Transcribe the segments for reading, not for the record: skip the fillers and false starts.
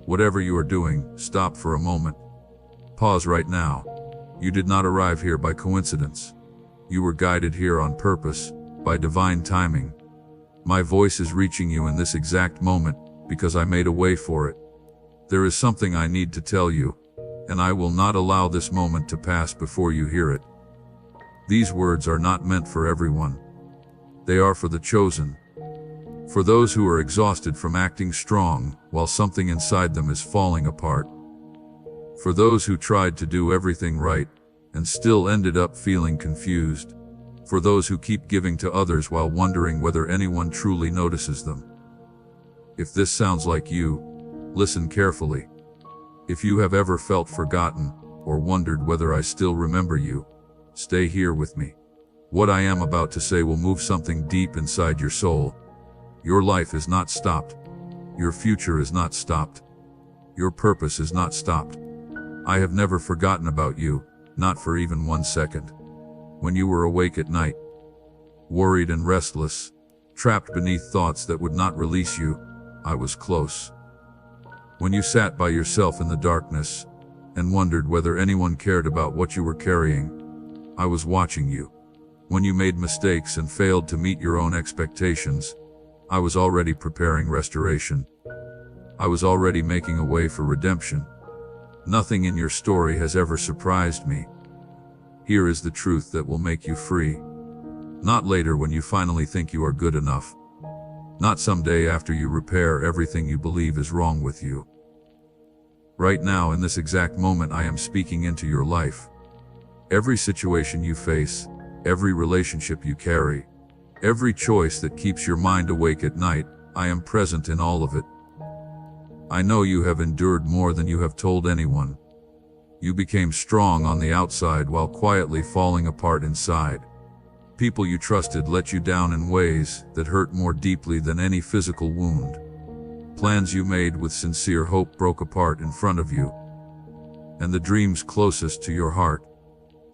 Whatever you are doing, stop for a moment. Pause right now. You did not arrive here by coincidence. You were guided here on purpose, by divine timing. My voice is reaching you in this exact moment because I made a way for it. There is something I need to tell you, and I will not allow this moment to pass before you hear it. These words are not meant for everyone. They are for the chosen. For those who are exhausted from acting strong while something inside them is falling apart. For those who tried to do everything right and still ended up feeling confused. For those who keep giving to others while wondering whether anyone truly notices them. If this sounds like you, listen carefully. If you have ever felt forgotten or wondered whether I still remember you, stay here with me. What I am about to say will move something deep inside your soul. Your life is not stopped. Your future is not stopped. Your purpose is not stopped. I have never forgotten about you, not for even 1 second. When you were awake at night, worried and restless, trapped beneath thoughts that would not release you, I was close. When you sat by yourself in the darkness and wondered whether anyone cared about what you were carrying, I was watching you. When you made mistakes and failed to meet your own expectations, I was already preparing restoration. I was already making a way for redemption. Nothing in your story has ever surprised me. Here is the truth that will make you free. Not later when you finally think you are good enough. Not someday after you repair everything you believe is wrong with you. Right now, in this exact moment, I am speaking into your life. Every situation you face, every relationship you carry, every choice that keeps your mind awake at night, I am present in all of it. I know you have endured more than you have told anyone. You became strong on the outside while quietly falling apart inside. People you trusted let you down in ways that hurt more deeply than any physical wound. Plans you made with sincere hope broke apart in front of you. And the dreams closest to your heart,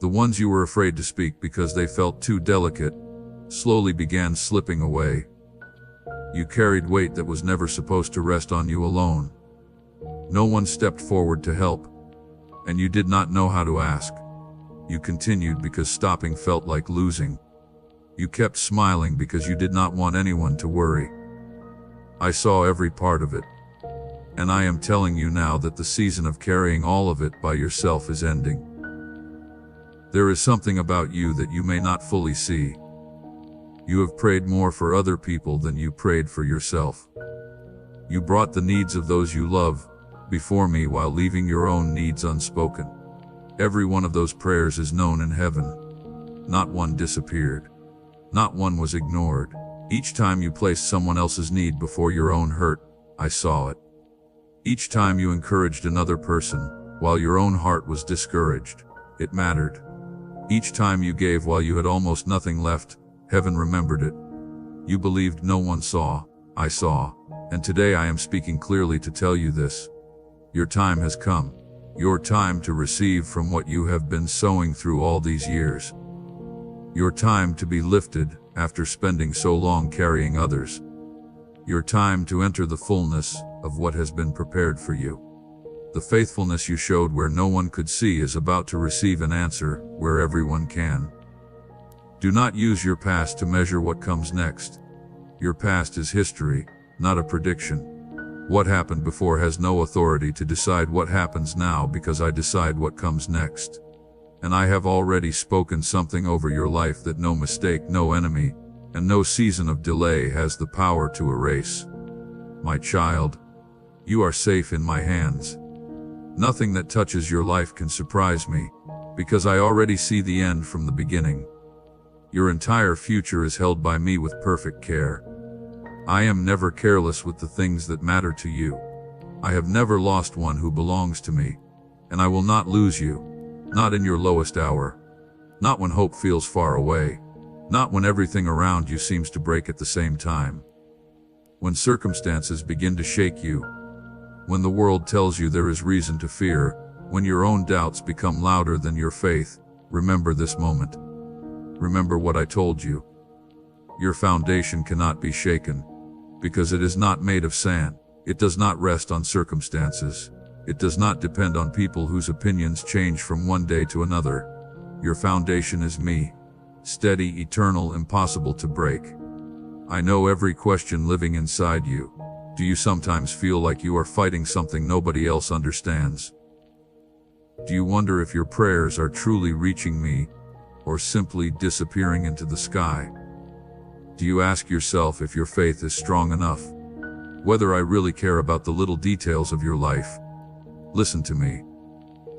the ones you were afraid to speak because they felt too delicate, slowly began slipping away. You carried weight that was never supposed to rest on you alone. No one stepped forward to help. And you did not know how to ask. You continued because stopping felt like losing. You kept smiling because you did not want anyone to worry. I saw every part of it. And I am telling you now that the season of carrying all of it by yourself is ending. There is something about you that you may not fully see. You have prayed more for other people than you prayed for yourself. You brought the needs of those you love before me while leaving your own needs unspoken. Every one of those prayers is known in heaven. Not one disappeared. Not one was ignored. Each time you placed someone else's need before your own hurt, I saw it. Each time you encouraged another person while your own heart was discouraged, it mattered. Each time you gave while you had almost nothing left, heaven remembered it. You believed no one saw, I saw. And today I am speaking clearly to tell you this. Your time has come. Your time to receive from what you have been sowing through all these years. Your time to be lifted after spending so long carrying others. Your time to enter the fullness of what has been prepared for you. The faithfulness you showed where no one could see is about to receive an answer where everyone can. Do not use your past to measure what comes next. Your past is history, not a prediction. What happened before has no authority to decide what happens now because I decide what comes next. And I have already spoken something over your life that no mistake, no enemy, and no season of delay has the power to erase. My child, you are safe in my hands. Nothing that touches your life can surprise me, because I already see the end from the beginning. Your entire future is held by me with perfect care. I am never careless with the things that matter to you. I have never lost one who belongs to me, and I will not lose you, not in your lowest hour, not when hope feels far away, not when everything around you seems to break at the same time. When circumstances begin to shake you, when the world tells you there is reason to fear, when your own doubts become louder than your faith, remember this moment. Remember what I told you. Your foundation cannot be shaken, because it is not made of sand. It does not rest on circumstances. It does not depend on people whose opinions change from one day to another. Your foundation is me. Steady, eternal, impossible to break. I know every question living inside you. Do you sometimes feel like you are fighting something nobody else understands? Do you wonder if your prayers are truly reaching me, or simply disappearing into the sky? Do you ask yourself if your faith is strong enough? Whether I really care about the little details of your life? Listen to me.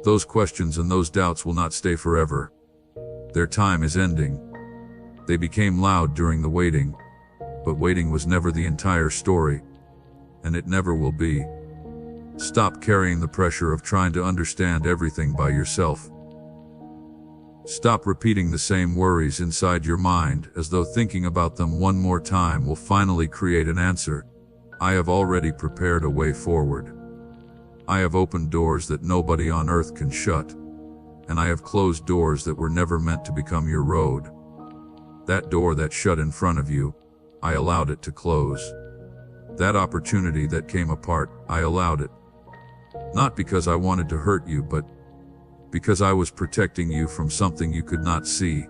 Those questions and those doubts will not stay forever. Their time is ending. They became loud during the waiting, but waiting was never the entire story, and it never will be. Stop carrying the pressure of trying to understand everything by yourself. Stop repeating the same worries inside your mind as though thinking about them one more time will finally create an answer. I have already prepared a way forward. I have opened doors that nobody on earth can shut, and I have closed doors that were never meant to become your road. That door that shut in front of you, I allowed it to close. That opportunity that came apart, I allowed it. Not because I wanted to hurt you, but because I was protecting you from something you could not see.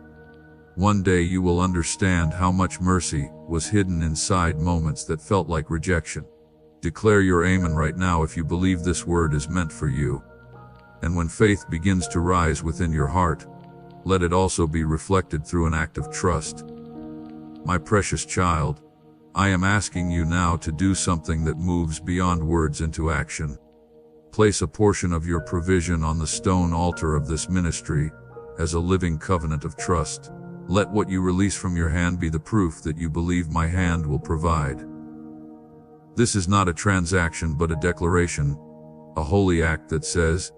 One day you will understand how much mercy was hidden inside moments that felt like rejection. Declare your amen right now if you believe this word is meant for you. And when faith begins to rise within your heart, let it also be reflected through an act of trust. My precious child, I am asking you now to do something that moves beyond words into action. Place a portion of your provision on the stone altar of this ministry as a living covenant of trust. Let what you release from your hand be the proof that you believe my hand will provide. This is not a transaction but a declaration, a holy act that says,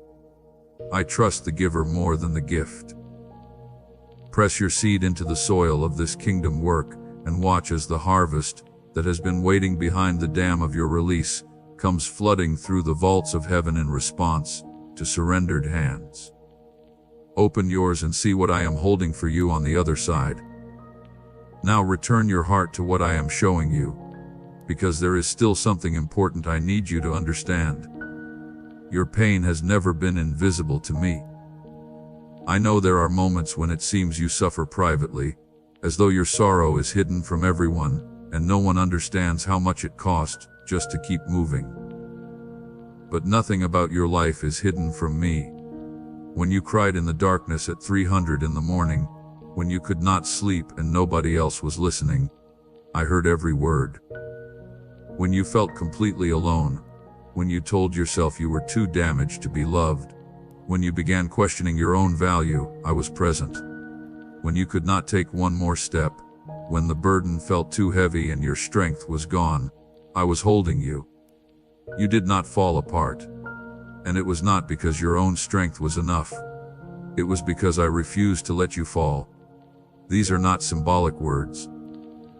I trust the giver more than the gift. Press your seed into the soil of this kingdom work and watch as the harvest that has been waiting behind the dam of your release comes flooding through the vaults of heaven in response to surrendered hands. Open yours and see what I am holding for you on the other side. Now return your heart to what I am showing you, because there is still something important I need you to understand. Your pain has never been invisible to me. I know there are moments when it seems you suffer privately, as though your sorrow is hidden from everyone, and no one understands how much it cost just to keep moving. But nothing about your life is hidden from me. When you cried in the darkness at 300 in the morning, when you could not sleep and nobody else was listening, I heard every word. When you felt completely alone, when you told yourself you were too damaged to be loved, when you began questioning your own value, I was present. When you could not take one more step, when the burden felt too heavy and your strength was gone, I was holding you. You did not fall apart. And it was not because your own strength was enough. It was because I refused to let you fall. These are not symbolic words.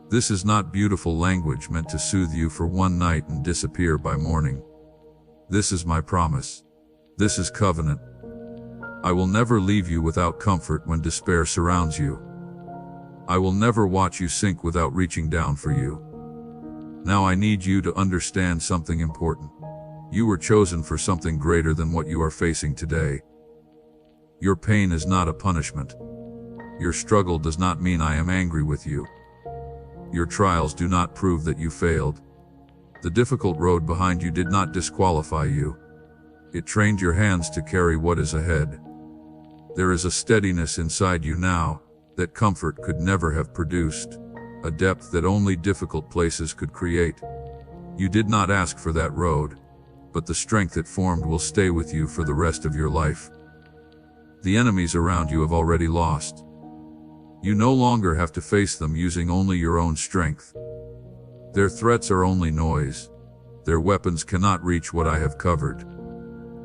This is not beautiful language meant to soothe you for one night and disappear by morning. This is my promise. This is covenant. I will never leave you without comfort when despair surrounds you. I will never watch you sink without reaching down for you. Now I need you to understand something important. You were chosen for something greater than what you are facing today. Your pain is not a punishment. Your struggle does not mean I am angry with you. Your trials do not prove that you failed. The difficult road behind you did not disqualify you. It trained your hands to carry what is ahead. There is a steadiness inside you now that comfort could never have produced, a depth that only difficult places could create. You did not ask for that road, but the strength it formed will stay with you for the rest of your life. The enemies around you have already lost. You no longer have to face them using only your own strength. Their threats are only noise. Their weapons cannot reach what I have covered.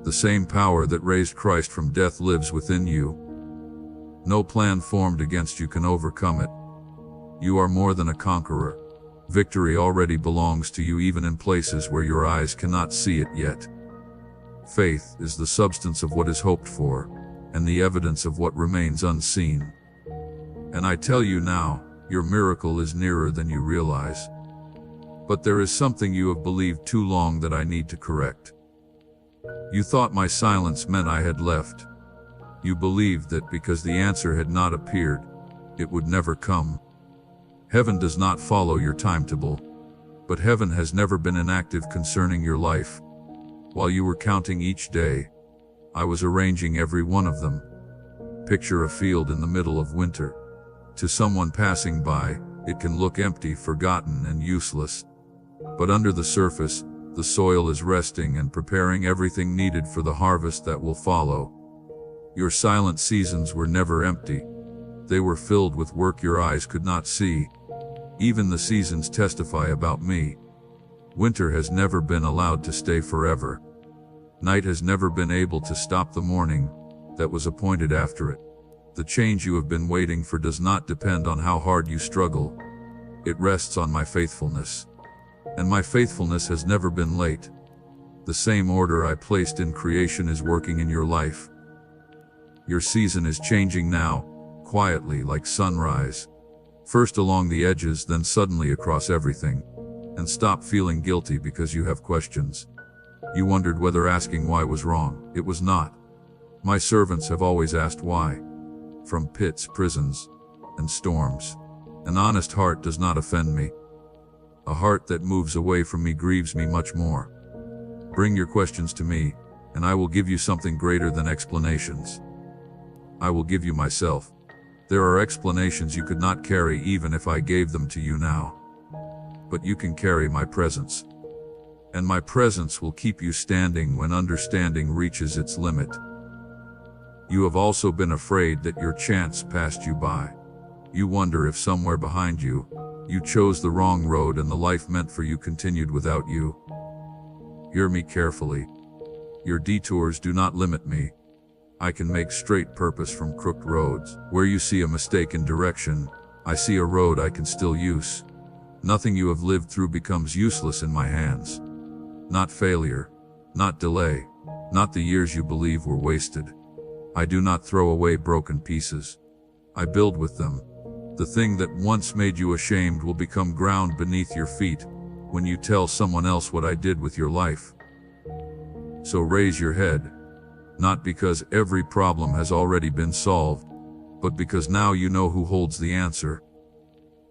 The same power that raised Christ from death lives within you. No plan formed against you can overcome it. You are more than a conqueror. Victory already belongs to you even in places where your eyes cannot see it yet. Faith is the substance of what is hoped for, and the evidence of what remains unseen. And I tell you now, your miracle is nearer than you realize. But there is something you have believed too long that I need to correct. You thought my silence meant I had left. You believed that because the answer had not appeared, it would never come. Heaven does not follow your timetable, but heaven has never been inactive concerning your life. While you were counting each day, I was arranging every one of them. Picture a field in the middle of winter. To someone passing by, it can look empty, forgotten, and useless. But under the surface, the soil is resting and preparing everything needed for the harvest that will follow. Your silent seasons were never empty. They were filled with work your eyes could not see. Even the seasons testify about me. Winter has never been allowed to stay forever. Night has never been able to stop the morning that was appointed after it. The change you have been waiting for does not depend on how hard you struggle. It rests on my faithfulness. And my faithfulness has never been late. The same order I placed in creation is working in your life. Your season is changing now, quietly like sunrise. First along the edges, then suddenly across everything. And stop feeling guilty because you have questions. You wondered whether asking why was wrong. It was not. My servants have always asked why. From pits, prisons, and storms. An honest heart does not offend me. A heart that moves away from me grieves me much more. Bring your questions to me, and I will give you something greater than explanations. I will give you myself. There are explanations you could not carry even if I gave them to you now. But you can carry my presence. And my presence will keep you standing when understanding reaches its limit. You have also been afraid that your chance passed you by. You wonder if somewhere behind you, you chose the wrong road and the life meant for you continued without you. Hear me carefully. Your detours do not limit me. I can make straight purpose from crooked roads. Where you see a mistake in direction, I see a road I can still use. Nothing you have lived through becomes useless in my hands. Not failure, not delay, not the years you believe were wasted. I do not throw away broken pieces. I build with them. The thing that once made you ashamed will become ground beneath your feet when you tell someone else what I did with your life. So raise your head, not because every problem has already been solved, but because now you know who holds the answer.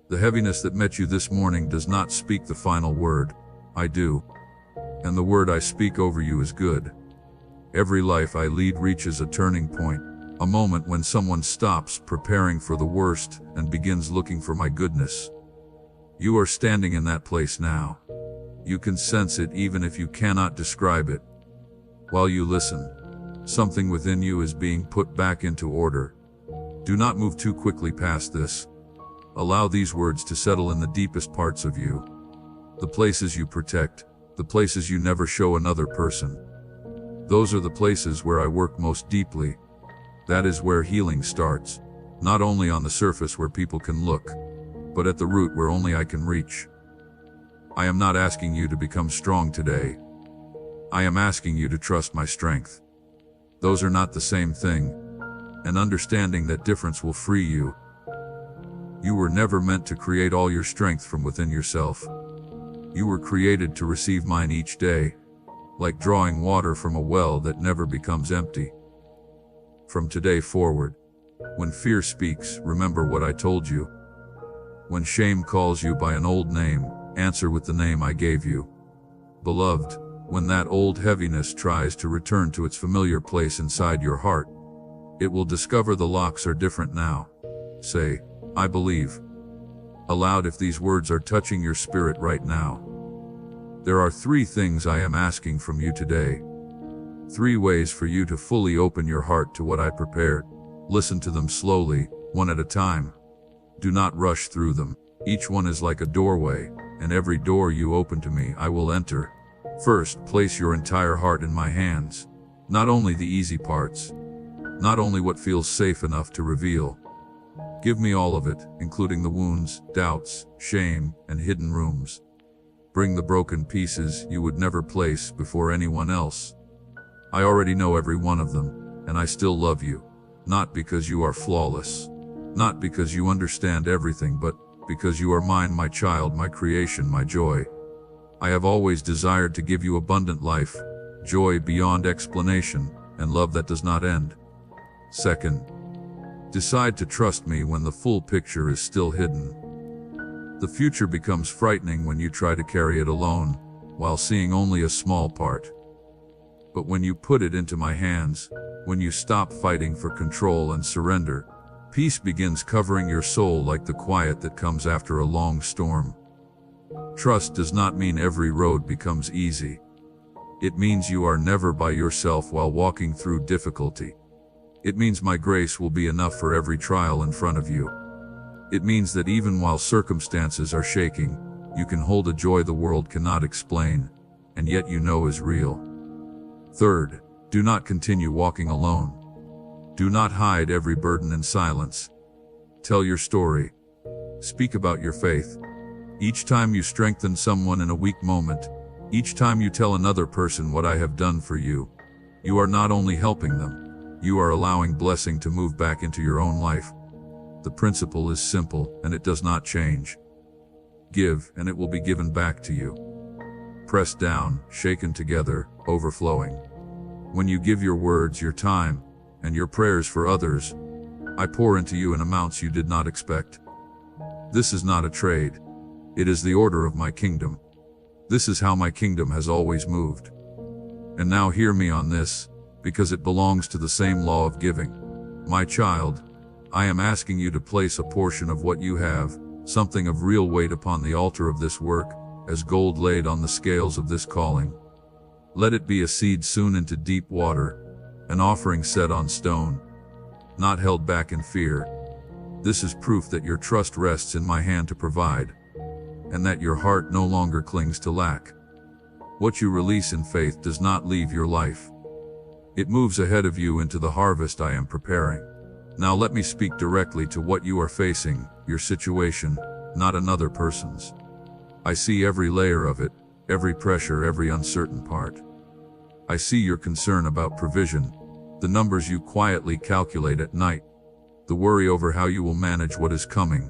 The heaviness that met you this morning does not speak the final word. I do. And the word I speak over you is good. Every life I lead reaches a turning point, a moment when someone stops preparing for the worst and begins looking for my goodness. You are standing in that place now. You can sense it even if you cannot describe it. While you listen, something within you is being put back into order. Do not move too quickly past this. Allow these words to settle in the deepest parts of you. The places you protect, the places you never show another person. Those are the places where I work most deeply. That is where healing starts, not only on the surface where people can look, but at the root where only I can reach. I am not asking you to become strong today. I am asking you to trust my strength. Those are not the same thing, and understanding that difference will free you. You were never meant to create all your strength from within yourself. You were created to receive mine each day, like drawing water from a well that never becomes empty. From today forward, when fear speaks, remember what I told you. When shame calls you by an old name, answer with the name I gave you. Beloved, when that old heaviness tries to return to its familiar place inside your heart, it will discover the locks are different now. Say, I believe, aloud if these words are touching your spirit right now. There are 3 things I am asking from you today. 3 ways for you to fully open your heart to what I prepared. Listen to them slowly, one at a time. Do not rush through them. Each one is like a doorway, and every door you open to me, I will enter. First, place your entire heart in my hands. Not only the easy parts, not only what feels safe enough to reveal. Give me all of it, including the wounds, doubts, shame, and hidden rooms. Bring the broken pieces you would never place before anyone else. I already know every one of them, and I still love you. Not because you are flawless. Not because you understand everything, but because you are mine, my child, my creation, my joy. I have always desired to give you abundant life, joy beyond explanation, and love that does not end. Second, decide to trust me when the full picture is still hidden. The future becomes frightening when you try to carry it alone, while seeing only a small part. But when you put it into my hands, when you stop fighting for control and surrender, peace begins covering your soul like the quiet that comes after a long storm. Trust does not mean every road becomes easy. It means you are never by yourself while walking through difficulty. It means my grace will be enough for every trial in front of you. It means that even while circumstances are shaking, you can hold a joy the world cannot explain, and yet you know is real. Third, do not continue walking alone. Do not hide every burden in silence. Tell your story. Speak about your faith. Each time you strengthen someone in a weak moment, each time you tell another person what I have done for you, you are not only helping them, you are allowing blessing to move back into your own life. The principle is simple, and it does not change. Give, and it will be given back to you. Pressed down, shaken together, overflowing. When you give your words, your time, and your prayers for others, I pour into you in amounts you did not expect. This is not a trade. It is the order of my kingdom. This is how my kingdom has always moved. And now hear me on this, because it belongs to the same law of giving. My child, I am asking you to place a portion of what you have, something of real weight, upon the altar of this work, as gold laid on the scales of this calling. Let it be a seed sown into deep water, an offering set on stone, not held back in fear. This is proof that your trust rests in my hand to provide, and that your heart no longer clings to lack. What you release in faith does not leave your life. It moves ahead of you into the harvest I am preparing. Now let me speak directly to what you are facing, your situation, not another person's. I see every layer of it, every pressure, every uncertain part. I see your concern about provision, the numbers you quietly calculate at night, the worry over how you will manage what is coming.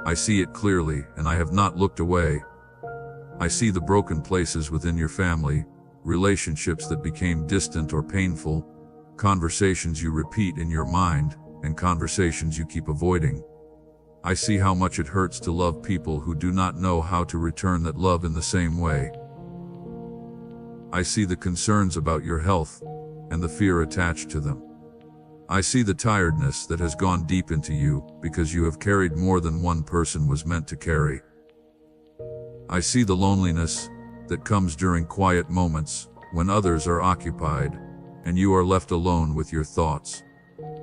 I see it clearly, and I have not looked away. I see the broken places within your family, relationships that became distant or painful, conversations you repeat in your mind, and conversations you keep avoiding. I see how much it hurts to love people who do not know how to return that love in the same way. I see the concerns about your health, and the fear attached to them. I see the tiredness that has gone deep into you, because you have carried more than one person was meant to carry. I see the loneliness that comes during quiet moments, when others are occupied, and you are left alone with your thoughts.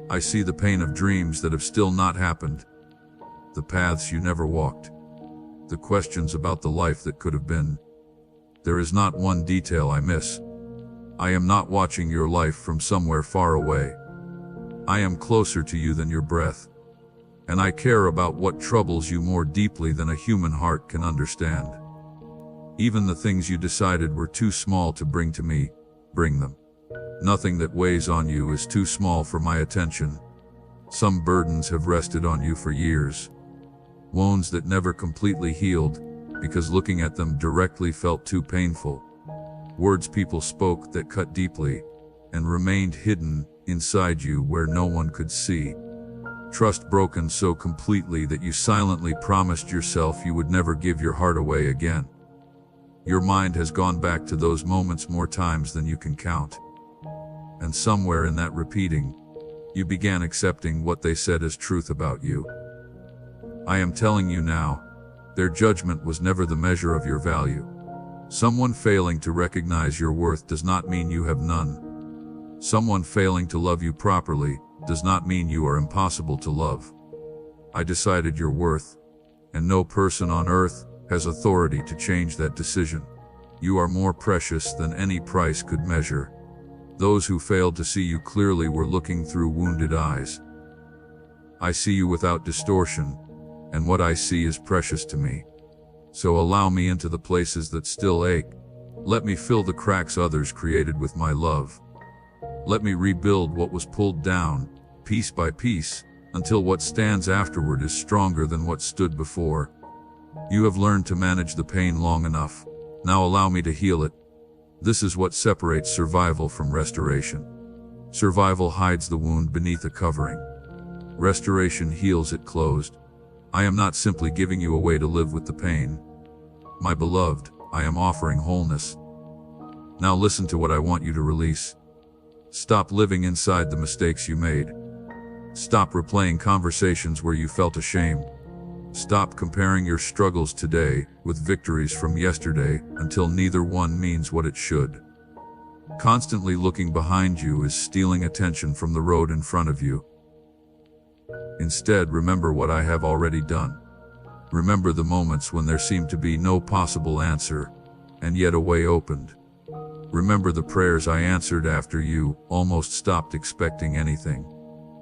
I see the pain of dreams that have still not happened, the paths you never walked, the questions about the life that could have been. There is not one detail I miss. I am not watching your life from somewhere far away. I am closer to you than your breath, and I care about what troubles you more deeply than a human heart can understand. Even the things you decided were too small to bring to me, bring them. Nothing that weighs on you is too small for my attention. Some burdens have rested on you for years. Wounds that never completely healed, because looking at them directly felt too painful. Words people spoke that cut deeply, and remained hidden inside you where no one could see. Trust broken so completely that you silently promised yourself you would never give your heart away again. Your mind has gone back to those moments more times than you can count. And somewhere in that repeating, you began accepting what they said as truth about you. I am telling you now, their judgment was never the measure of your value. Someone failing to recognize your worth does not mean you have none. Someone failing to love you properly does not mean you are impossible to love. I decided your worth, and no person on earth has authority to change that decision. You are more precious than any price could measure. Those who failed to see you clearly were looking through wounded eyes. I see you without distortion, and what I see is precious to me. So allow me into the places that still ache. Let me fill the cracks others created with my love. Let me rebuild what was pulled down, piece by piece, until what stands afterward is stronger than what stood before. You have learned to manage the pain long enough. Now allow me to heal it. This is what separates survival from restoration. Survival hides the wound beneath a covering. Restoration heals it closed. I am not simply giving you a way to live with the pain. My beloved, I am offering wholeness. Now listen to what I want you to release. Stop living inside the mistakes you made. Stop replaying conversations where you felt ashamed. Stop comparing your struggles today with victories from yesterday until neither one means what it should. Constantly looking behind you is stealing attention from the road in front of you. Instead, remember what I have already done. Remember the moments when there seemed to be no possible answer, and yet a way opened. Remember the prayers I answered after you almost stopped expecting anything.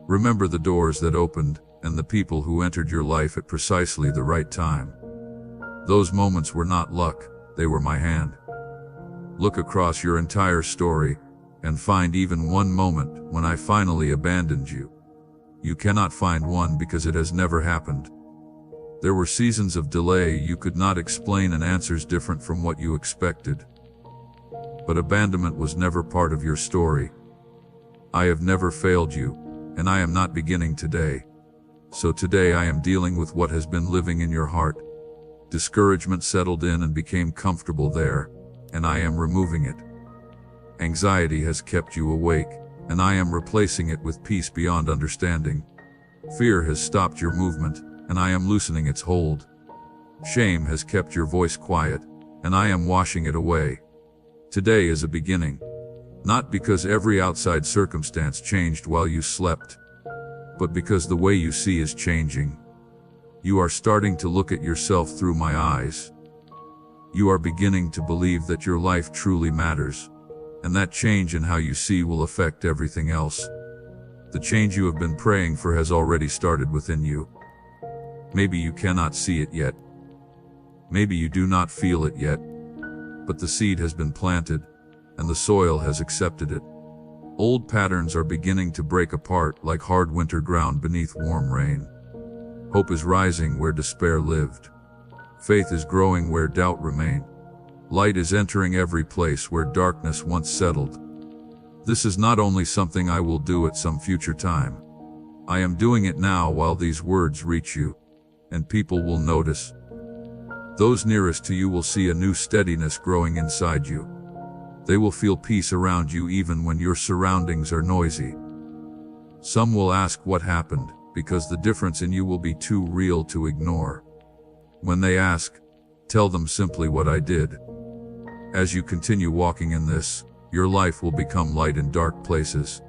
Remember the doors that opened and the people who entered your life at precisely the right time. Those moments were not luck, they were my hand. Look across your entire story and find even one moment when I finally abandoned you. You cannot find one because it has never happened. There were seasons of delay you could not explain and answers different from what you expected. But abandonment was never part of your story. I have never failed you, and I am not beginning today. So today I am dealing with what has been living in your heart. Discouragement settled in and became comfortable there, and I am removing it. Anxiety has kept you awake, and I am replacing it with peace beyond understanding. Fear has stopped your movement, and I am loosening its hold. Shame has kept your voice quiet, and I am washing it away. Today is a beginning, not because every outside circumstance changed while you slept, but because the way you see is changing. You are starting to look at yourself through my eyes. You are beginning to believe that your life truly matters, and that change in how you see will affect everything else. The change you have been praying for has already started within you. Maybe you cannot see it yet. Maybe you do not feel it yet. But the seed has been planted, and the soil has accepted it. Old patterns are beginning to break apart like hard winter ground beneath warm rain. Hope is rising where despair lived. Faith is growing where doubt remained. Light is entering every place where darkness once settled. This is not only something I will do at some future time. I am doing it now while these words reach you, and people will notice. Those nearest to you will see a new steadiness growing inside you. They will feel peace around you even when your surroundings are noisy. Some will ask what happened, because the difference in you will be too real to ignore. When they ask, tell them simply what I did. As you continue walking in this, your life will become light in dark places.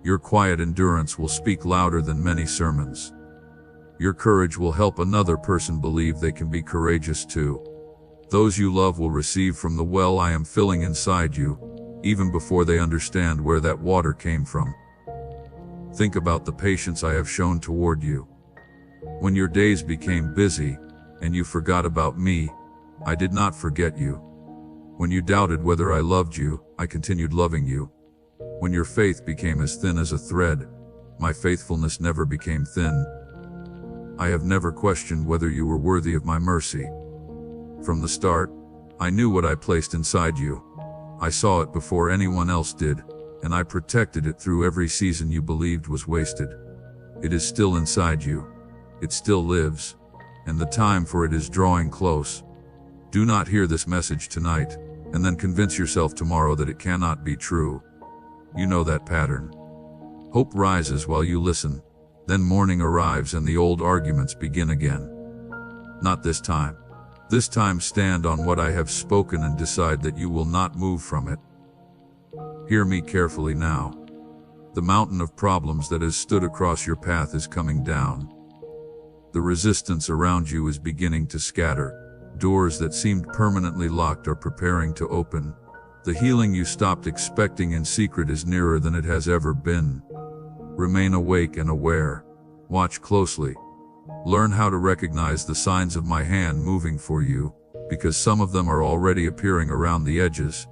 Your quiet endurance will speak louder than many sermons. Your courage will help another person believe they can be courageous too. Those you love will receive from the well I am filling inside you, even before they understand where that water came from. Think about the patience I have shown toward you. When your days became busy, and you forgot about me, I did not forget you. When you doubted whether I loved you, I continued loving you. When your faith became as thin as a thread, my faithfulness never became thin. I have never questioned whether you were worthy of my mercy. From the start, I knew what I placed inside you. I saw it before anyone else did, and I protected it through every season you believed was wasted. It is still inside you. It still lives, and the time for it is drawing close. Do not hear this message tonight, and then convince yourself tomorrow that it cannot be true. You know that pattern. Hope rises while you listen. Then morning arrives and the old arguments begin again. Not this time. This time stand on what I have spoken and decide that you will not move from it. Hear me carefully now. The mountain of problems that has stood across your path is coming down. The resistance around you is beginning to scatter. Doors that seemed permanently locked are preparing to open. The healing you stopped expecting in secret is nearer than it has ever been. Remain awake and aware. Watch closely. Learn how to recognize the signs of my hand moving for you, because some of them are already appearing around the edges.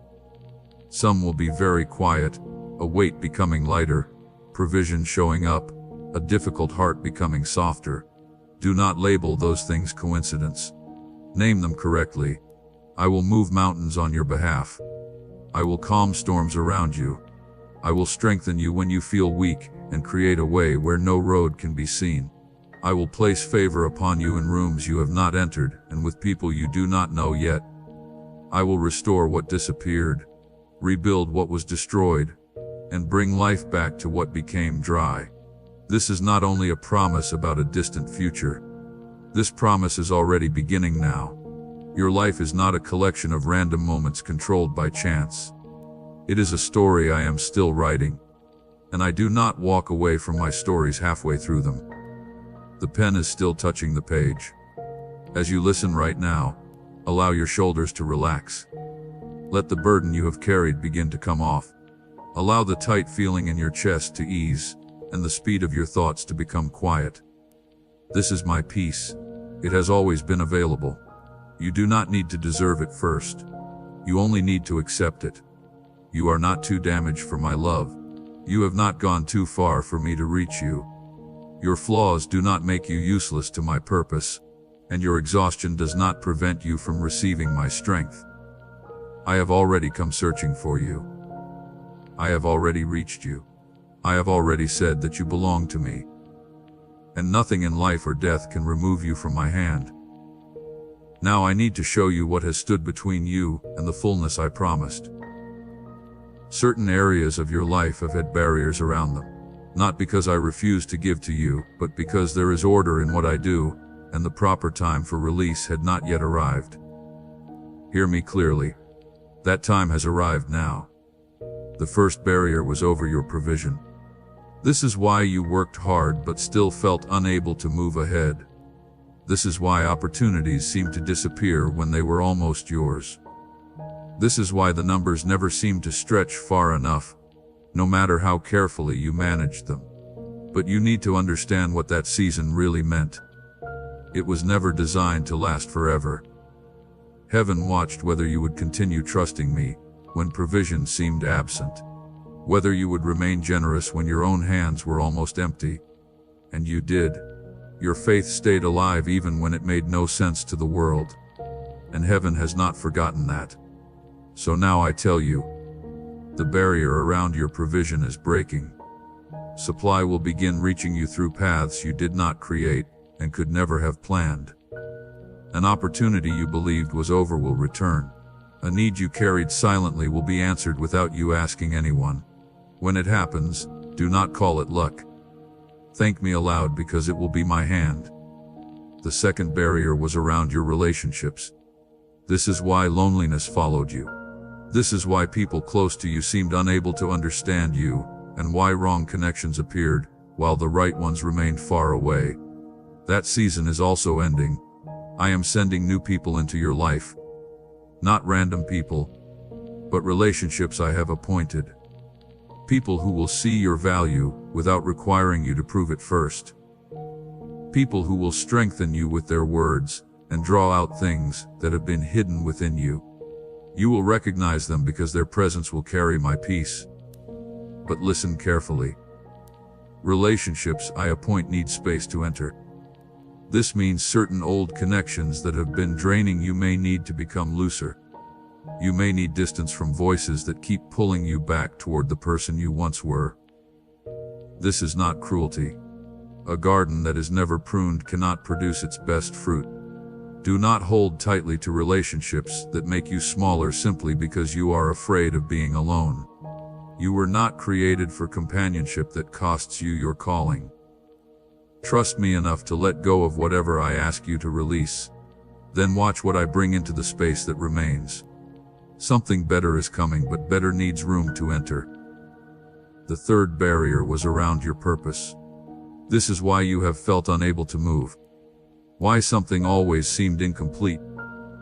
Some will be very quiet, a weight becoming lighter, provision showing up, a difficult heart becoming softer. Do not label those things coincidence. Name them correctly. I will move mountains on your behalf. I will calm storms around you. I will strengthen you when you feel weak and create a way where no road can be seen. I will place favor upon you in rooms you have not entered and with people you do not know yet. I will restore what disappeared, rebuild what was destroyed, and bring life back to what became dry. This is not only a promise about a distant future. This promise is already beginning now. Your life is not a collection of random moments controlled by chance. It is a story I am still writing, and I do not walk away from my stories halfway through them. The pen is still touching the page. As you listen right now, allow your shoulders to relax. Let the burden you have carried begin to come off. Allow the tight feeling in your chest to ease, and the speed of your thoughts to become quiet. This is my peace. It has always been available. You do not need to deserve it first. You only need to accept it. You are not too damaged for my love. You have not gone too far for me to reach you. Your flaws do not make you useless to my purpose, and your exhaustion does not prevent you from receiving my strength. I have already come searching for you. I have already reached you. I have already said that you belong to me. And nothing in life or death can remove you from my hand. Now I need to show you what has stood between you and the fullness I promised. Certain areas of your life have had barriers around them. Not because I refuse to give to you, but because there is order in what I do, and the proper time for release had not yet arrived. Hear me clearly. That time has arrived now. The first barrier was over your provision. This is why you worked hard but still felt unable to move ahead. This is why opportunities seemed to disappear when they were almost yours. This is why the numbers never seemed to stretch far enough, no matter how carefully you managed them. But you need to understand what that season really meant. It was never designed to last forever. Heaven watched whether you would continue trusting me when provision seemed absent, whether you would remain generous when your own hands were almost empty. And you did. Your faith stayed alive even when it made no sense to the world. And heaven has not forgotten that. So now I tell you, the barrier around your provision is breaking. Supply will begin reaching you through paths you did not create and could never have planned. An opportunity you believed was over will return. A need you carried silently will be answered without you asking anyone. When it happens, do not call it luck. Thank me aloud because it will be my hand. The second barrier was around your relationships. This is why loneliness followed you. This is why people close to you seemed unable to understand you, and why wrong connections appeared, while the right ones remained far away. That season is also ending. I am sending new people into your life. Not random people, but relationships I have appointed. People who will see your value without requiring you to prove it first. People who will strengthen you with their words and draw out things that have been hidden within you. You will recognize them because their presence will carry my peace. But listen carefully. Relationships I appoint need space to enter. This means certain old connections that have been draining you may need to become looser. You may need distance from voices that keep pulling you back toward the person you once were. This is not cruelty. A garden that is never pruned cannot produce its best fruit. Do not hold tightly to relationships that make you smaller simply because you are afraid of being alone. You were not created for companionship that costs you your calling. Trust me enough to let go of whatever I ask you to release. Then watch what I bring into the space that remains. Something better is coming, but better needs room to enter. The third barrier was around your purpose. This is why you have felt unable to move. Why something always seemed incomplete.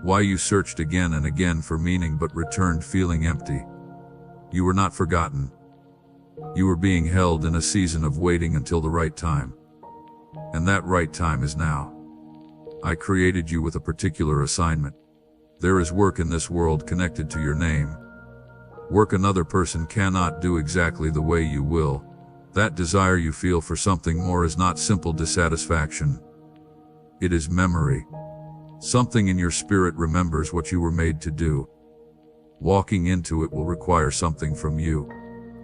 Why you searched again and again for meaning but returned feeling empty. You were not forgotten. You were being held in a season of waiting until the right time. And that right time is now. I created you with a particular assignment. There is work in this world connected to your name. Work another person cannot do exactly the way you will. That desire you feel for something more is not simple dissatisfaction. It is memory. Something in your spirit remembers what you were made to do. Walking into it will require something from you.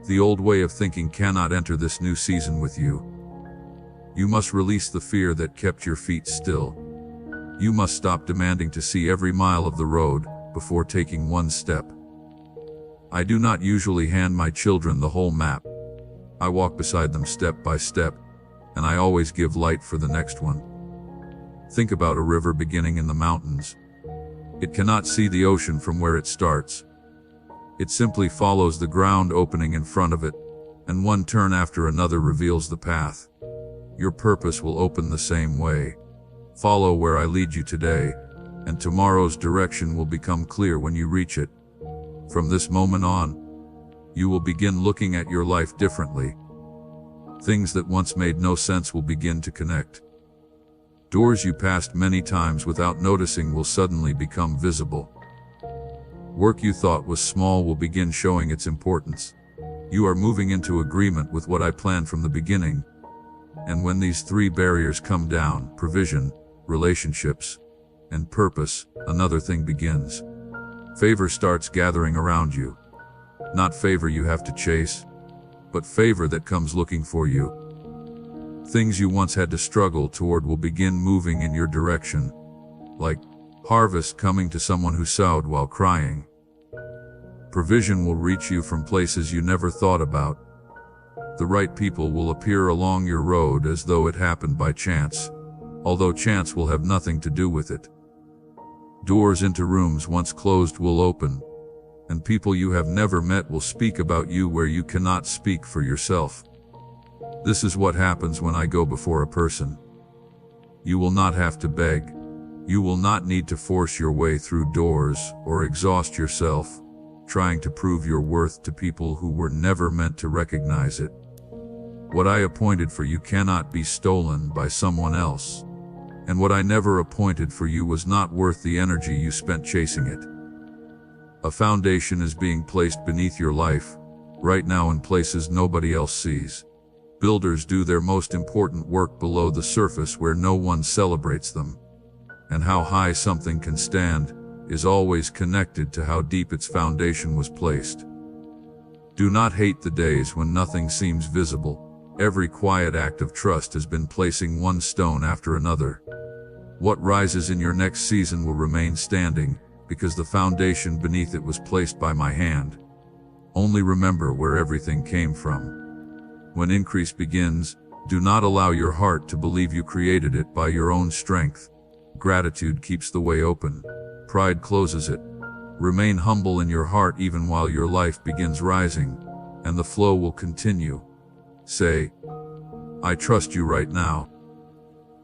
The old way of thinking cannot enter this new season with you. You must release the fear that kept your feet still. You must stop demanding to see every mile of the road before taking one step. I do not usually hand my children the whole map. I walk beside them step by step, and I always give light for the next one. Think about a river beginning in the mountains. It cannot see the ocean from where it starts. It simply follows the ground opening in front of it, and one turn after another reveals the path. Your purpose will open the same way. Follow where I lead you today, and tomorrow's direction will become clear when you reach it. From this moment on, you will begin looking at your life differently. Things that once made no sense will begin to connect. Doors you passed many times without noticing will suddenly become visible. Work you thought was small will begin showing its importance. You are moving into agreement with what I planned from the beginning. And when these three barriers come down, provision, relationships, and purpose, another thing begins. Favor starts gathering around you. Not favor you have to chase, but favor that comes looking for you. Things you once had to struggle toward will begin moving in your direction, like harvest coming to someone who sowed while crying. Provision will reach you from places you never thought about. The right people will appear along your road as though it happened by chance, although chance will have nothing to do with it. Doors into rooms once closed will open, and people you have never met will speak about you where you cannot speak for yourself. This is what happens when I go before a person. You will not have to beg. You will not need to force your way through doors or exhaust yourself trying to prove your worth to people who were never meant to recognize it. What I appointed for you cannot be stolen by someone else, and what I never appointed for you was not worth the energy you spent chasing it. A foundation is being placed beneath your life, right now in places nobody else sees. Builders do their most important work below the surface where no one celebrates them. And how high something can stand is always connected to how deep its foundation was placed. Do not hate the days when nothing seems visible. Every quiet act of trust has been placing one stone after another. What rises in your next season will remain standing, because the foundation beneath it was placed by my hand. Only remember where everything came from. When increase begins, do not allow your heart to believe you created it by your own strength. Gratitude keeps the way open. Pride closes it. Remain humble in your heart even while your life begins rising, and the flow will continue. Say, I trust you right now.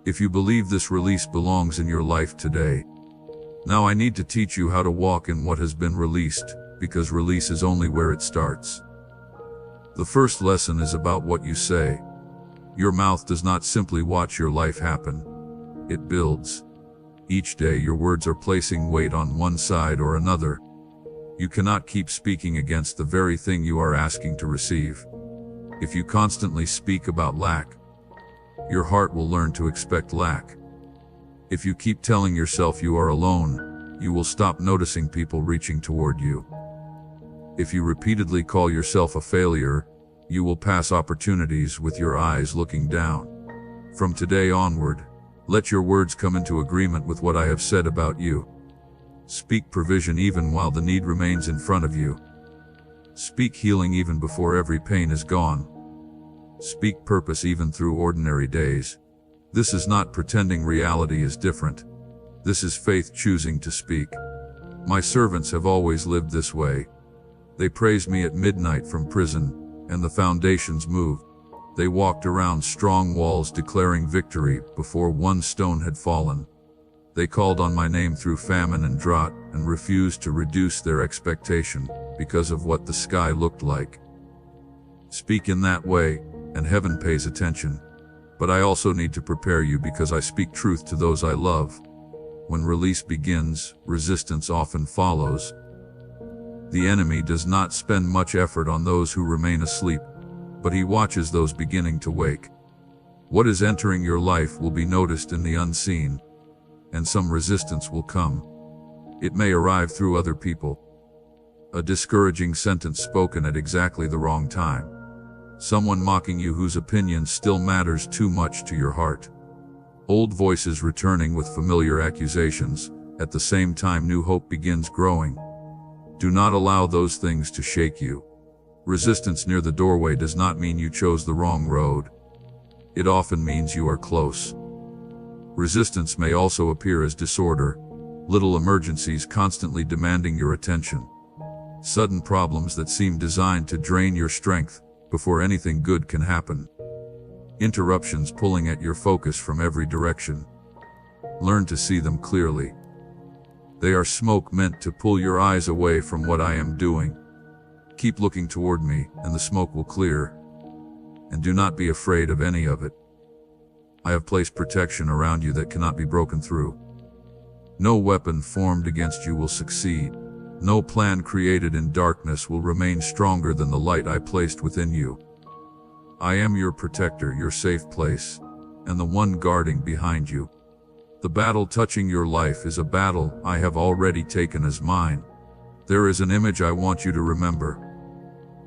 If you believe this release belongs in your life today. Now I need to teach you how to walk in what has been released, because release is only where it starts. The first lesson is about what you say. Your mouth does not simply watch your life happen. It builds. Each day your words are placing weight on one side or another. You cannot keep speaking against the very thing you are asking to receive. If you constantly speak about lack, your heart will learn to expect lack. If you keep telling yourself you are alone, you will stop noticing people reaching toward you. If you repeatedly call yourself a failure, you will pass opportunities with your eyes looking down. From today onward, let your words come into agreement with what I have said about you. Speak provision even while the need remains in front of you. Speak healing even before every pain is gone. Speak purpose even through ordinary days. This is not pretending reality is different. This is faith choosing to speak. My servants have always lived this way. They praised me at midnight from prison, and the foundations moved. They walked around strong walls declaring victory before one stone had fallen. They called on my name through famine and drought and refused to reduce their expectation because of what the sky looked like. Speak in that way, and heaven pays attention. But I also need to prepare you because I speak truth to those I love. When release begins, resistance often follows. The enemy does not spend much effort on those who remain asleep, but he watches those beginning to wake. What is entering your life will be noticed in the unseen. and some resistance will come. It may arrive through other people. A discouraging sentence spoken at exactly the wrong time. Someone mocking you whose opinion still matters too much to your heart. Old voices returning with familiar accusations. At the same time, new hope begins growing. Do not allow those things to shake you. Resistance near the doorway does not mean you chose the wrong road. It often means you are close. Resistance may also appear as disorder, little emergencies constantly demanding your attention. Sudden problems that seem designed to drain your strength before anything good can happen. Interruptions pulling at your focus from every direction. Learn to see them clearly. They are smoke meant to pull your eyes away from what I am doing. Keep looking toward me, and the smoke will clear. And do not be afraid of any of it. I have placed protection around you that cannot be broken through. No weapon formed against you will succeed. No plan created in darkness will remain stronger than the light I placed within you. I am your protector, your safe place, and the one guarding behind you. The battle touching your life is a battle I have already taken as mine. There is an image I want you to remember.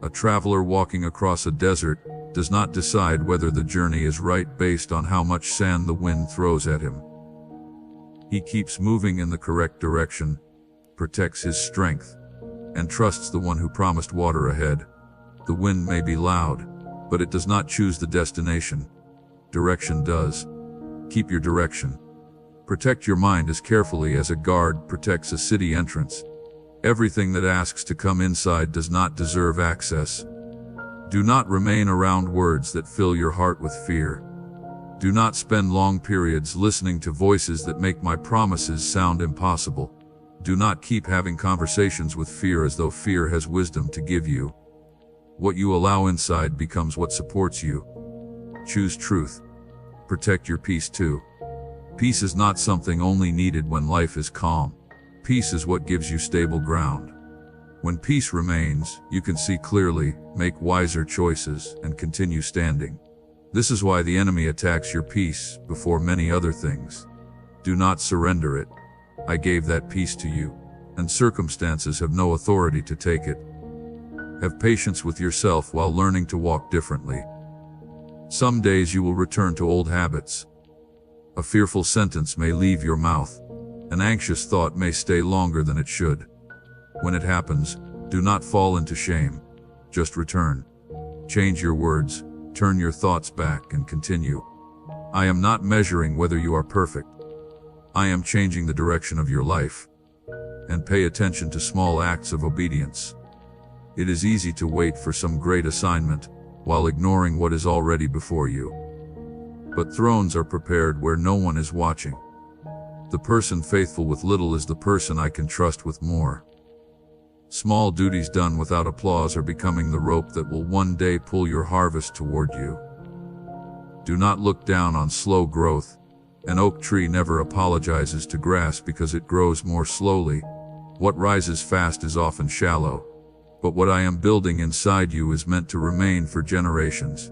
A traveler walking across a desert does not decide whether the journey is right based on how much sand the wind throws at him. He keeps moving in the correct direction, protects his strength, and trusts the one who promised water ahead. The wind may be loud, but it does not choose the destination. Direction does. Keep your direction. Protect your mind as carefully as a guard protects a city entrance. Everything that asks to come inside does not deserve access. Do not remain around words that fill your heart with fear. Do not spend long periods listening to voices that make my promises sound impossible. Do not keep having conversations with fear as though fear has wisdom to give you. What you allow inside becomes what supports you. Choose truth. Protect your peace too. Peace is not something only needed when life is calm. Peace is what gives you stable ground. When peace remains, you can see clearly, make wiser choices, and continue standing. This is why the enemy attacks your peace before many other things. Do not surrender it. I gave that peace to you, and circumstances have no authority to take it. Have patience with yourself while learning to walk differently. Some days you will return to old habits. A fearful sentence may leave your mouth. An anxious thought may stay longer than it should. When it happens, do not fall into shame. Just return. Change your words, turn your thoughts back, and continue. I am not measuring whether you are perfect. I am changing the direction of your life. And pay attention to small acts of obedience. It is easy to wait for some great assignment, while ignoring what is already before you. But thrones are prepared where no one is watching. The person faithful with little is the person I can trust with more. Small duties done without applause are becoming the rope that will one day pull your harvest toward you. Do not look down on slow growth. An oak tree never apologizes to grass because it grows more slowly. What rises fast is often shallow. But what I am building inside you is meant to remain for generations.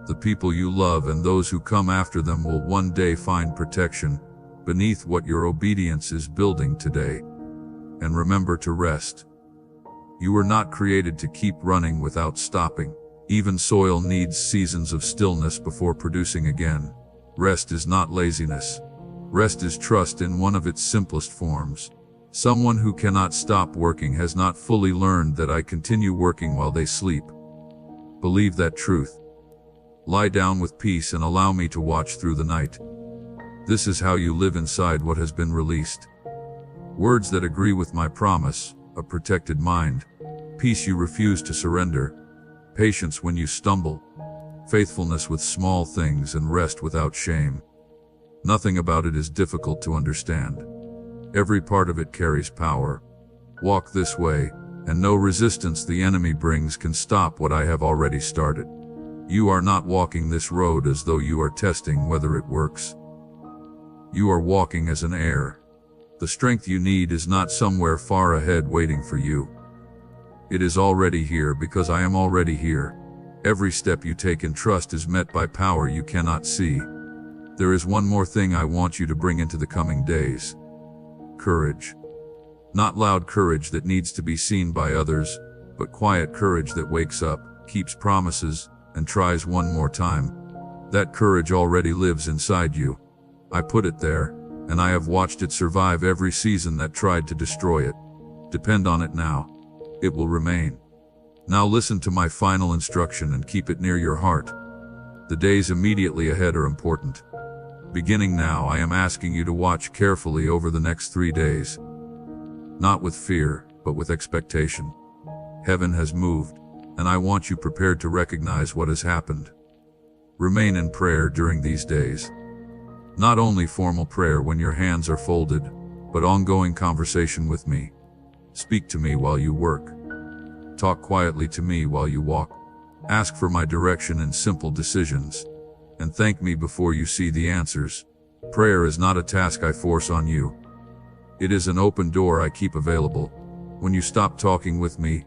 The people you love and those who come after them will one day find protection beneath what your obedience is building today. And remember to rest. You were not created to keep running without stopping. Even soil needs seasons of stillness before producing again. Rest is not laziness. Rest is trust in one of its simplest forms. Someone who cannot stop working has not fully learned that I continue working while they sleep. Believe that truth. Lie down with peace and allow me to watch through the night. This is how you live inside what has been released. Words that agree with my promise, a protected mind, peace you refuse to surrender, patience when you stumble, faithfulness with small things, and rest without shame. Nothing about it is difficult to understand. Every part of it carries power. Walk this way, and no resistance the enemy brings can stop what I have already started. You are not walking this road as though you are testing whether it works. You are walking as an heir. The strength you need is not somewhere far ahead waiting for you. It is already here because I am already here. Every step you take in trust is met by power you cannot see. There is one more thing I want you to bring into the coming days. Courage. Not loud courage that needs to be seen by others, but quiet courage that wakes up, keeps promises, and tries one more time. That courage already lives inside you. I put it there, and I have watched it survive every season that tried to destroy it. Depend on it now. It will remain. Now listen to my final instruction and keep it near your heart. The days immediately ahead are important. Beginning now, I am asking you to watch carefully over the next 3 days. Not with fear, but with expectation. Heaven has moved, and I want you prepared to recognize what has happened. Remain in prayer during these days. Not only formal prayer when your hands are folded, but ongoing conversation with me. Speak to me while you work. Talk quietly to me while you walk. Ask for my direction in simple decisions. And thank me before you see the answers. Prayer is not a task I force on you. It is an open door I keep available. When you stop talking with me,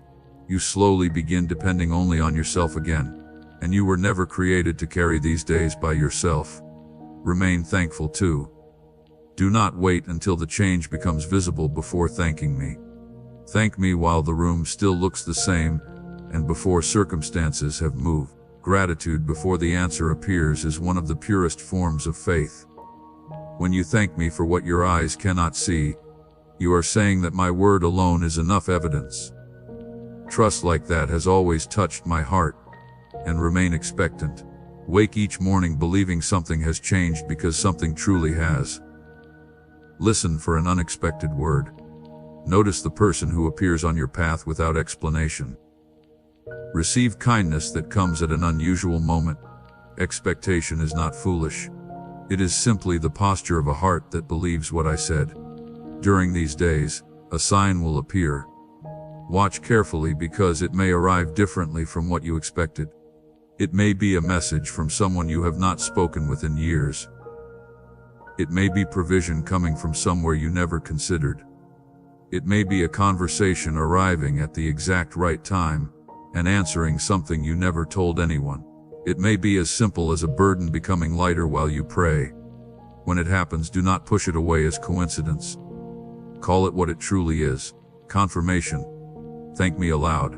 you slowly begin depending only on yourself again. And you were never created to carry these days by yourself. Remain thankful too. Do not wait until the change becomes visible before thanking me. Thank me while the room still looks the same, and before circumstances have moved. Gratitude before the answer appears is one of the purest forms of faith. When you thank me for what your eyes cannot see, you are saying that my word alone is enough evidence. Trust like that has always touched my heart, and remain expectant. Wake each morning believing something has changed because something truly has. Listen for an unexpected word. Notice the person who appears on your path without explanation. Receive kindness that comes at an unusual moment. Expectation is not foolish. It is simply the posture of a heart that believes what I said. During these days, a sign will appear. Watch carefully because it may arrive differently from what you expected. It may be a message from someone you have not spoken with in years. It may be provision coming from somewhere you never considered. It may be a conversation arriving at the exact right time and answering something you never told anyone. It may be as simple as a burden becoming lighter while you pray. When it happens, do not push it away as coincidence. Call it what it truly is, confirmation. Thank me aloud.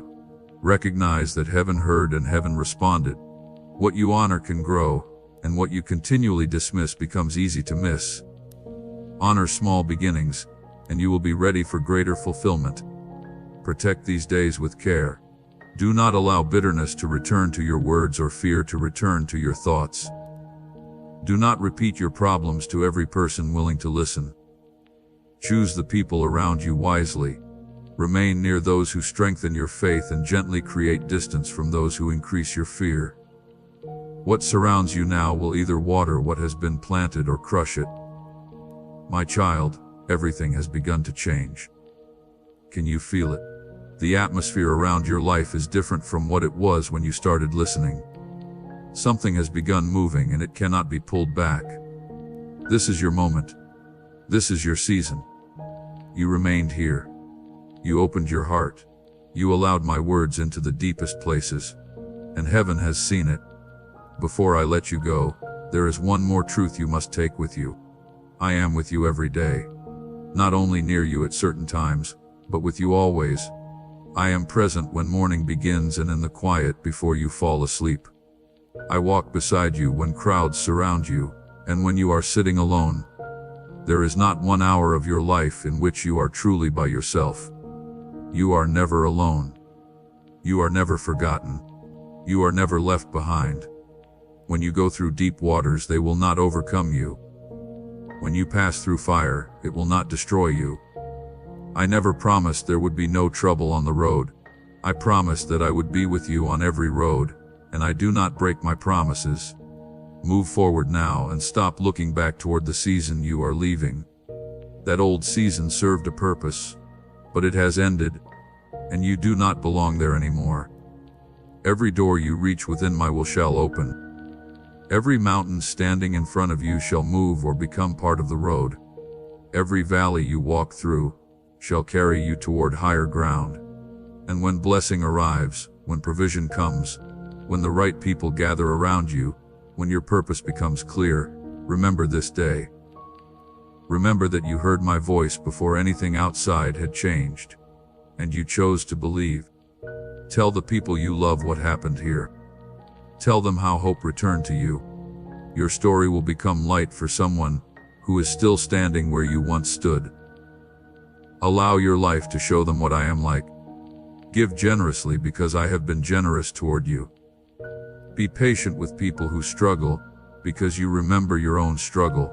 Recognize that heaven heard and heaven responded. What you honor can grow, and what you continually dismiss becomes easy to miss. Honor small beginnings, and you will be ready for greater fulfillment. Protect these days with care. Do not allow bitterness to return to your words or fear to return to your thoughts. Do not repeat your problems to every person willing to listen. Choose the people around you wisely. Remain near those who strengthen your faith and gently create distance from those who increase your fear. What surrounds you now will either water what has been planted or crush it. My child, everything has begun to change. Can you feel it? The atmosphere around your life is different from what it was when you started listening. Something has begun moving and it cannot be pulled back. This is your moment. This is your season. You remained here. You opened your heart. You allowed my words into the deepest places. And heaven has seen it. Before I let you go, there is one more truth you must take with you. I am with you every day. Not only near you at certain times, but with you always. I am present when morning begins and in the quiet before you fall asleep. I walk beside you when crowds surround you, and when you are sitting alone. There is not 1 hour of your life in which you are truly by yourself. You are never alone. You are never forgotten. You are never left behind. When you go through deep waters, they will not overcome you. When you pass through fire, it will not destroy you. I never promised there would be no trouble on the road. I promised that I would be with you on every road, and I do not break my promises. Move forward now and stop looking back toward the season you are leaving. That old season served a purpose, but it has ended, and you do not belong there anymore. Every door you reach within my will shall open. Every mountain standing in front of you shall move or become part of the road. Every valley you walk through shall carry you toward higher ground. And when blessing arrives, when provision comes, when the right people gather around you, when your purpose becomes clear, Remember this day. Remember that you heard my voice before anything outside had changed, and you chose to believe. Tell the people you love what happened here. Tell them how hope returned to you. Your story will become light for someone who is still standing where you once stood. Allow your life to show them what I am like. Give generously because I have been generous toward you. Be patient with people who struggle because you remember your own struggle.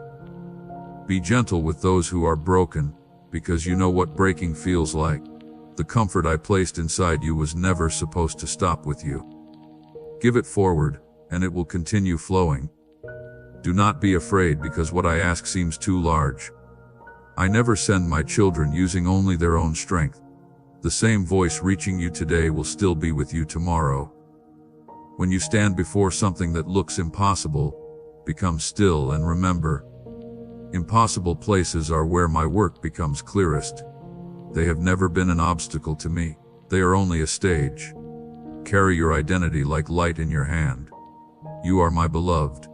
Be gentle with those who are broken because you know what breaking feels like. The comfort I placed inside you was never supposed to stop with you. Give it forward, and it will continue flowing. Do not be afraid because what I ask seems too large. I never send my children using only their own strength. The same voice reaching you today will still be with you tomorrow. When you stand before something that looks impossible, become still and remember. Impossible places are where my work becomes clearest. They have never been an obstacle to me. They are only a stage. Carry your identity like light in your hand. You are my beloved.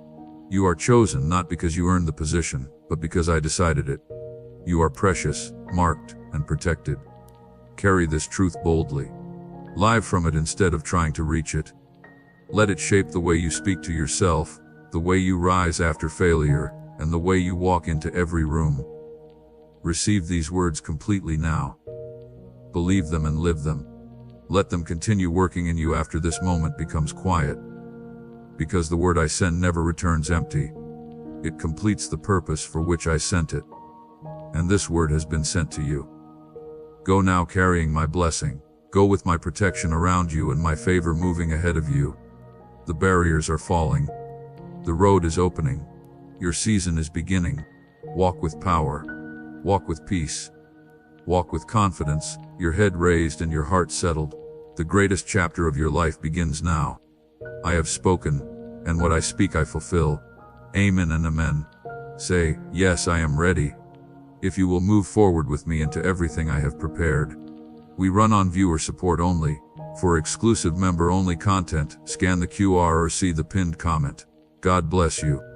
You are chosen not because you earned the position, but because I decided it. You are precious, marked, and protected. Carry this truth boldly. Live from it instead of trying to reach it. Let it shape the way you speak to yourself, the way you rise after failure, and the way you walk into every room. Receive these words completely now. Believe them and live them. Let them continue working in you after this moment becomes quiet. Because the word I send never returns empty. It completes the purpose for which I sent it. And this word has been sent to you. Go now carrying my blessing. Go with my protection around you and my favor moving ahead of you. The barriers are falling. The road is opening. Your season is beginning. Walk with power. Walk with peace. Walk with confidence, your head raised and your heart settled. The greatest chapter of your life begins now. I have spoken, and what I speak I fulfill. Amen and amen. Say, yes, I am ready. If you will move forward with me into everything I have prepared. We run on viewer support only. For exclusive member-only content, scan the QR or see the pinned comment. God bless you.